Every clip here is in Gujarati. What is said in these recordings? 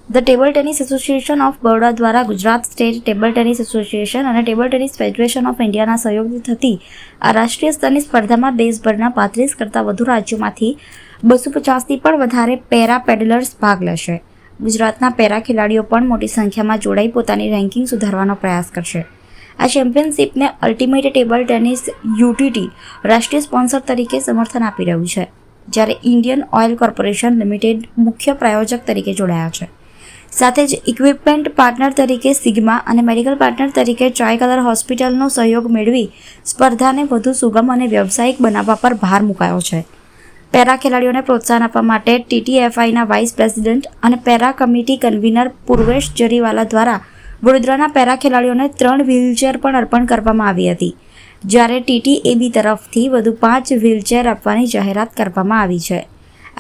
The table tennis association of Baroda દ્વારા Gujarat state table tennis association અને ટેબલ ટેનિસ ફેડરેશન ઓફ ઇન્ડિયાના સહયોગથી થતી આ રાષ્ટ્રીય સ્તરની સ્પર્ધામાં દેશભરના 35 કરતાં વધુ રાજ્યોમાંથી 250થી પણ વધારે પેરા પેડલર્સ ભાગ લેશે. ગુજરાતના પેરા ખેલાડીઓ પણ મોટી સંખ્યામાં જોડાઈ પોતાની રેન્કિંગ સુધારવાનો પ્રયાસ કરશે. આ ચેમ્પિયનશિપને અલ્ટિમેટ ટેબલ ટેનિસ યુટીટી રાષ્ટ્રીય સ્પોન્સર તરીકે સમર્થન આપી રહ્યું છે, જ્યારે ઇન્ડિયન ઓઇલ કોર્પોરેશન લિમિટેડ મુખ્ય પ્રાયોજક તરીકે જોડાયા છે. સાથે જ ઇક્વિપમેન્ટ પાર્ટનર તરીકે સિગ્મા અને મેડિકલ પાર્ટનર તરીકે ટ્રાયકલર હોસ્પિટલનો સહયોગ મેળવી સ્પર્ધાને વધુ સુગમ અને વ્યવસાયિક બનાવવા પર ભાર મુકાયો છે. પેરા ખેલાડીઓને પ્રોત્સાહન આપવા માટે ટીટીએફઆઈના વાઇસ પ્રેસિડેન્ટ અને para committee convener Purvesh Jariwala દ્વારા વડોદરાના પેરા ખેલાડીઓને 3 વ્હીલચેર પણ અર્પણ કરવામાં આવી હતી, જ્યારે ટીટીએબી તરફથી વધુ 5 વ્હીલચેર આપવાની જાહેરાત કરવામાં આવી છે.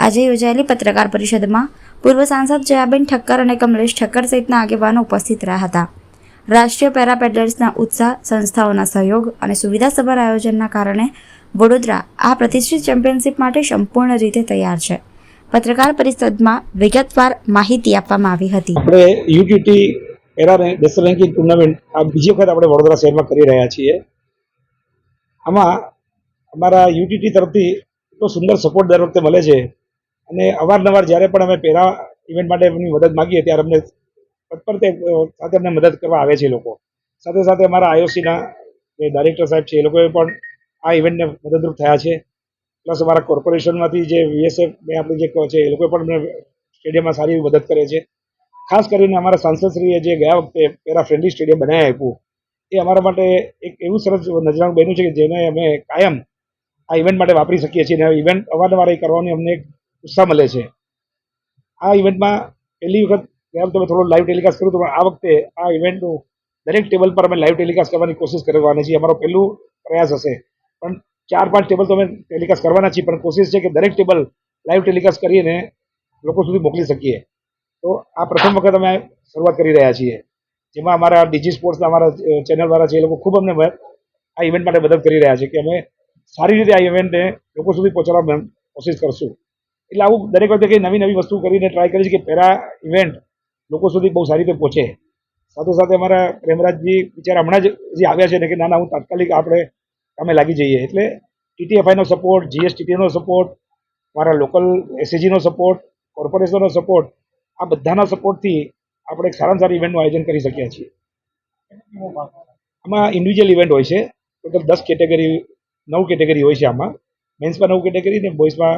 આજે યોજાયેલી પત્રકાર પરિષદમાં પૂર્વ સાંસદ જયાબેન ઠક્કર અને કમલેશ ઠક્કર સહિતના આગેવાનો ઉપસ્થિત રહ્યા હતા. રાષ્ટ્રીય પેરા પેડલર્સના ઉત્સાહ, સંસ્થાઓના સહયોગ અને સુવિધાસભર આયોજનના કારણે વડોદરા આ પ્રતિષ્ઠિત ચેમ્પિયનશિપ માટે સંપૂર્ણ રીતે તૈયાર છે. પત્રકાર પરિષદમાં વિગતવાર માહિતી આપવામાં આવી હતી. આપણે UTT para national ranking tournament આ બીજી વખત આપણે વડોદરા શહેરમાં કરી રહ્યા છીએ. આમાં અમારા યુટીટી તરફથી એટલો સુંદર સપોર્ટ દર વખતે મળે છે અને અવારનવાર જ્યારે પણ અમે પેરા ઇવેન્ટ માટે એમની મદદ માગીએ ત્યારે અમને તત્પર સાથે અમને મદદ કરવા આવે છે લોકો. સાથે સાથે અમારા આઈઓસીના જે ડાયરેક્ટર સાહેબ છે એ લોકોએ પણ આ ઇવેન્ટને મદદરૂપ થયા છે. પ્લસ અમારા કોર્પોરેશનમાંથી જે વીએસએફ ને આપણે જે કહો છે એ લોકોએ પણ અમને સ્ટેડિયમમાં સારી એવી મદદ કરે છે. ખાસ કરીને અમારા સાંસદશ્રીએ જે ગયા વખતે પેરા ફ્રેન્ડલી સ્ટેડિયમ બનાવી આપ્યું એ અમારા માટે એક એવું સરસ નજરાણું બન્યું છે કે જેને અમે કાયમ આ ઇવેન્ટ માટે વાપરી શકીએ છીએ અને ઇવેન્ટ અવારનવાર કરવાની અમને એક ઉત્સાહ મળે છે. આ ઇવેન્ટમાં પહેલી વખત ગયા તમે થોડો લાઈવ ટેલિકાસ્ટ કર્યું તો આ વખતે આ ઇવેન્ટનું દરેક ટેબલ પર અમે લાઈવ ટેલિકાસ્ટ કરવાની કોશિશ કરવાની છીએ. અમારો પહેલું પ્રયાસ હશે, પણ 4-5 ટેબલ તો અમે ટેલિકાસ્ટ કરવાના છીએ, પણ કોશિશ છે કે દરેક ટેબલ લાઈવ ટેલિકાસ્ટ કરીને લોકો સુધી મોકલી શકીએ. તો આ પ્રથમ વખત અમે શરૂઆત કરી રહ્યા છીએ, જેમાં અમારા ડીજી સ્પોર્ટ્સના અમારા ચેનલવાળા છે એ લોકો ખૂબ અમને આ ઇવેન્ટ માટે મદદ કરી રહ્યા છે કે અમે સારી રીતે આ ઇવેન્ટને લોકો સુધી પહોંચાડવા કોશિશ કરશું. એટલે આવું દરેક વખતે કંઈ નવી વસ્તુ કરીને ટ્રાય કરીશ કે પેરા ઇવેન્ટ લોકો સુધી બહુ સારી રીતે પહોંચે. સાથે સાથે અમારા પ્રેમરાજજી બિચારા હમણાં જ જે આવ્યા છે ને કે ના હું તાત્કાલિક આપણે કામે લાગી જઈએ. એટલે ટીટીએફઆઈનો સપોર્ટ, જીએસટીટીનો સપોર્ટ, અમારા લોકલ એસએજીનો સપોર્ટ, કોર્પોરેશનનો સપોર્ટ, આ બધાના સપોર્ટથી આપણે એક સારામાં સારી ઇવેન્ટનું આયોજન કરી શક્યા છીએ. આમાં ઇન્ડિવિજ્યુઅલ ઇવેન્ટ હોય છે. ટોટલ 10 કેટેગરી 9 કેટેગરી હોય છે. આમાં મેન્સમાં 9 કેટેગરી ને બોய்સમાં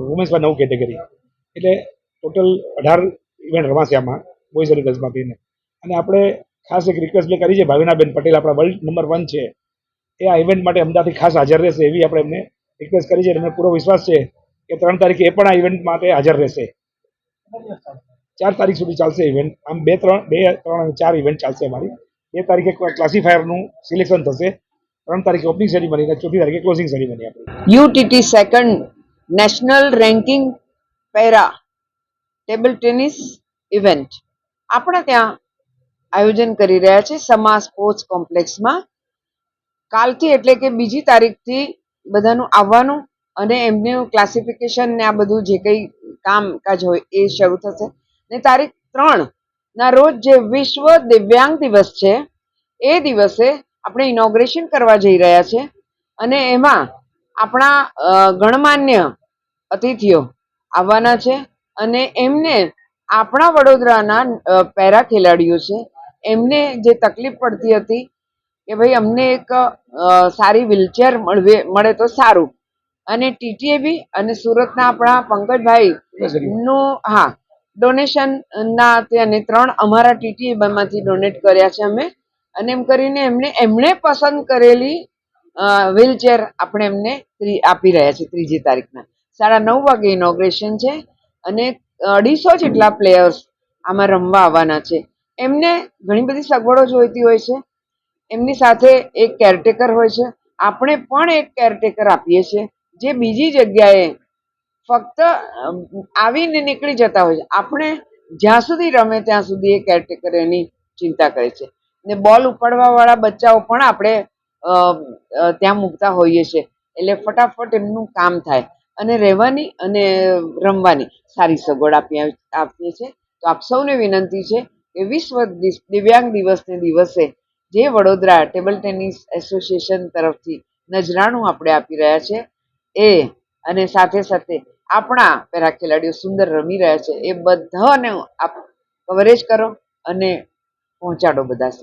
વુમેન્સમાં 9 કેટેગરી, એટલે ટોટલ 18 ઇવેન્ટ રમાશે આમાં બોய்સ અને ગર્લ્સમાંથી. અને આપણે ખાસ એક રિક્વેસ્ટ કરી છે ભાવિનાબેન પટેલ, આપણા વર્લ્ડ નંબર 1 છે, એ આ ઇવેન્ટ માટે અમદાવાદથી ખાસ હાજર રહેશે એવી આપણે એમને રિક્વેસ્ટ કરી છે. અને પૂરો વિશ્વાસ છે કે 3 તારીખે એ પણ આ ઇવેન્ટ માટે હાજર રહેશે. 4 તારીખ સુધી ચાલશે ઇવેન્ટ. આમ 2, 3 અને 4 ઇવેન્ટ ચાલશે અમારી. 2 તારીખે ક્લાસિફાયરનું સિલેક્શન થશે, 3 તારીખે ઓપનિંગ સેરેમની અને 4 તારીખે ક્લોઝિંગ સેરેમની આપણી. UTT second national ranking para table tennis event આપણા ત્યાં આયોજન કરી રહ્યા છે સમા સ્પોર્ટ્સ કોમ્પ્લેક્સમાં. કાલથી એટલે કે 2જી તારીખથી બધાનું આવવાનું અને એમનું ક્લાસિફિકેશન ને આ બધું જે કંઈ કામકાજ હોય એ શરૂ થશે. ને તારીખ 3 ના રોજ જે વિશ્વ દિવ્યાંગ દિવસ છે એ દિવસે આપણે ઇનોગ્રેશન કરવા જઈ રહ્યા છે અને એમાં આપણા ગણમાન્ય અતિથિઓ આવવાના છે અને એમને આપણા વડોદરાના પેરા ખેલાડીઓ છે એમને જે તકલીફ પડતી હતી કે ભાઈ અમને એક સારી વ્હીલચેર મળે તો સારું, અને ટીટીએબી અને સુરતના આપણા પંકજભાઈ નું ડોનેશનના અને 3 અમારા ટીટીએબીમાંથી ડોનેટ કર્યા છે અમે. અને એમ કરીને એમણે પસંદ કરેલી વ્હીલચેર આપણે એમને આપી રહ્યા છે. 3જી તારીખના 9:30 વાગે ઇનોગ્રેશન છે અને 250 જેટલા પ્લેયર્સ આમાં રમવા આવવાના છે. એમને ઘણી બધી સગવડો જોઈતી હોય છે. એમની સાથે એક કેરટેકર હોય છે. આપણે પણ એક કેરટેકર આપીએ છીએ જે બીજી જગ્યાએ ફક્ત આવીને નીકળી જતા હોય છે. આપણે જ્યાં સુધી રમે ત્યાં સુધી એ કેરટેકર એની ચિંતા કરે છે. ને બોલ ઉપાડવાવાળા બચ્ચાઓ પણ આપણે ત્યાં મૂકતા હોઈએ છીએ, એટલે ફટાફટ એમનું કામ થાય અને રહેવાની અને રમવાની સારી સગવડ આપીએ છીએ. તો તો આપ સૌને વિનંતી છે કે વિશ્વ દિવ્યાંગ દિવસને દિવસે જે વડોદરા ટેબલ ટેનિસ એસોસિએશન તરફથી નજરાણું આપણે આપી રહ્યા છે એ અને સાથે સાથે આપણા પેરા ખેલાડીઓ સુંદર રમી રહ્યા છે એ બધાને આપ કવરેજ કરો અને પહોંચાડો બધા સુધી.